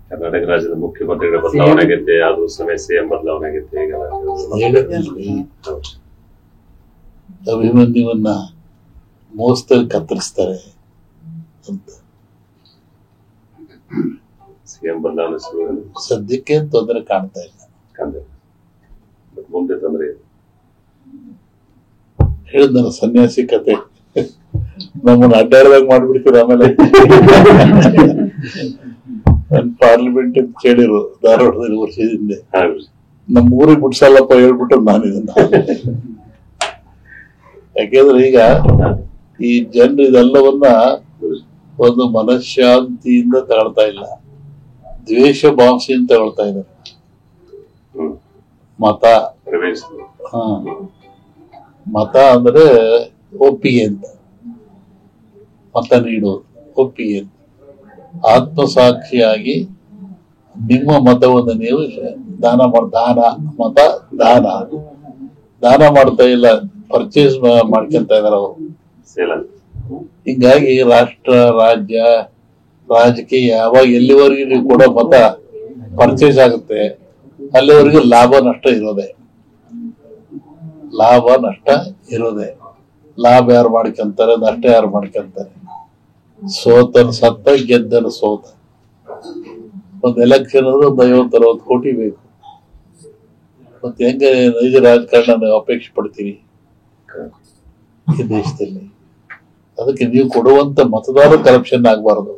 ಕರ್ನಾಟಕ ರಾಜ್ಯದ ಮುಖ್ಯಮಂತ್ರಿಗಳ ಬದಲಾವಣೆ ಆಗೈತೆ, ಅದು ಸಮಯ ಸಿಎಂ ಬದಲಾವಣೆ ಆಗೈತೆ. ಈಗ ಅಭಿಮನ್ಯುವನ್ನ ಮೋಸದಲ್ಲಿ ಕತ್ತರಿಸ್ತಾರೆ ಅಂತ ಸಿಎಂ ಬದಲಾವಣೆ ಸದ್ಯಕ್ಕೆ ತೊಂದರೆ ಕಾಣ್ತಾ ಇಲ್ಲ. ಮುಂದೆ ತೊಂದರೆ ಹೇಳಿದ್ನಲ್ಲ ಸನ್ಯಾಸಿ ಕತೆ, ನಮ್ಮನ್ನ ಅಡ್ಡಾಡದಾಗ ಮಾಡ್ಬಿಡ್ತೀರ. ಆಮೇಲೆ ನನ್ ಪಾರ್ಲಿಮೆಂಟ್ ಅಂತ ಕೇಳಿರು ಧಾರವಾಡದಲ್ಲಿ ವರ್ಷದಿಂದ, ನಮ್ಮ ಊರಿಗೆ ಬಿಡ್ಸಲ್ಲಪ್ಪ ಹೇಳ್ಬಿಟ್ಟು ನಾನು ಇದನ್ನ. ಯಾಕೆಂದ್ರೆ ಈಗ ಈ ಜನರು ಇದೆಲ್ಲವನ್ನ ಒಂದು ಮನಃಶಾಂತಿಯಿಂದ ತಗೊಳ್ತಾ ಇಲ್ಲ, ದ್ವೇಷ ಭಾವನೆಯಿಂದ ತಗೊಳ್ತಾ ಇದ್ದಾರೆ. ಮತ ಮತ ಅಂದ್ರೆ ಒಪ್ಪಿಗೆ ಅಂತ, ಮತ ನೀಡುವುದು ಒಪ್ಪಿಗೆ ಅಂತ. ಆತ್ಮಸಾಕ್ಷಿಯಾಗಿ ನಿಮ್ಮ ಮತವನ್ನು ನೀವು ದಾನ ಮತ ದಾನ ಮಾಡ್ತಾ ಇಲ್ಲ, ಪರ್ಚೇಸ್ ಮಾಡ್ಕೊಂತ ಇದಾರೆ ಅವರು. ಹಿಂಗಾಗಿ ರಾಷ್ಟ್ರ, ರಾಜ್ಯ, ರಾಜಕೀಯ ಯಾವಾಗ ಎಲ್ಲಿವರೆಗೂ ನೀವು ಕೊಡೋ ಮತ ಪರ್ಚೇಸ್ ಆಗುತ್ತೆ ಅಲ್ಲಿವರೆಗೂ ಲಾಭ ನಷ್ಟ ಇರೋದೆ. ಲಾಭ ಯಾರು ಮಾಡ್ಕೊಂತಾರೆ, ನಷ್ಟ ಯಾರು ಮಾಡ್ಕೊಂತಾರೆ? ಸೋತನ ಸತ್ತ, ಗೆದ್ದನ ಸೋತ. ಒಂದು ಎಲೆಕ್ಷನ್ ಅಂದ್ರೆ ಒಂದು 50-60 ಕೋಟಿ ಬೇಕು. ಮತ್ತೆ ಹೆಂಗೆ ನೈಜ ರಾಜಕಾರಣ ಅಪೇಕ್ಷೆ ಪಡ್ತೀವಿ ಈ ದೇಶದಲ್ಲಿ? ಅದಕ್ಕೆ ನೀವು ಕೊಡುವಂತ ಮತದಾರ ಕರಪ್ಷನ್ ಆಗ್ಬಾರ್ದು.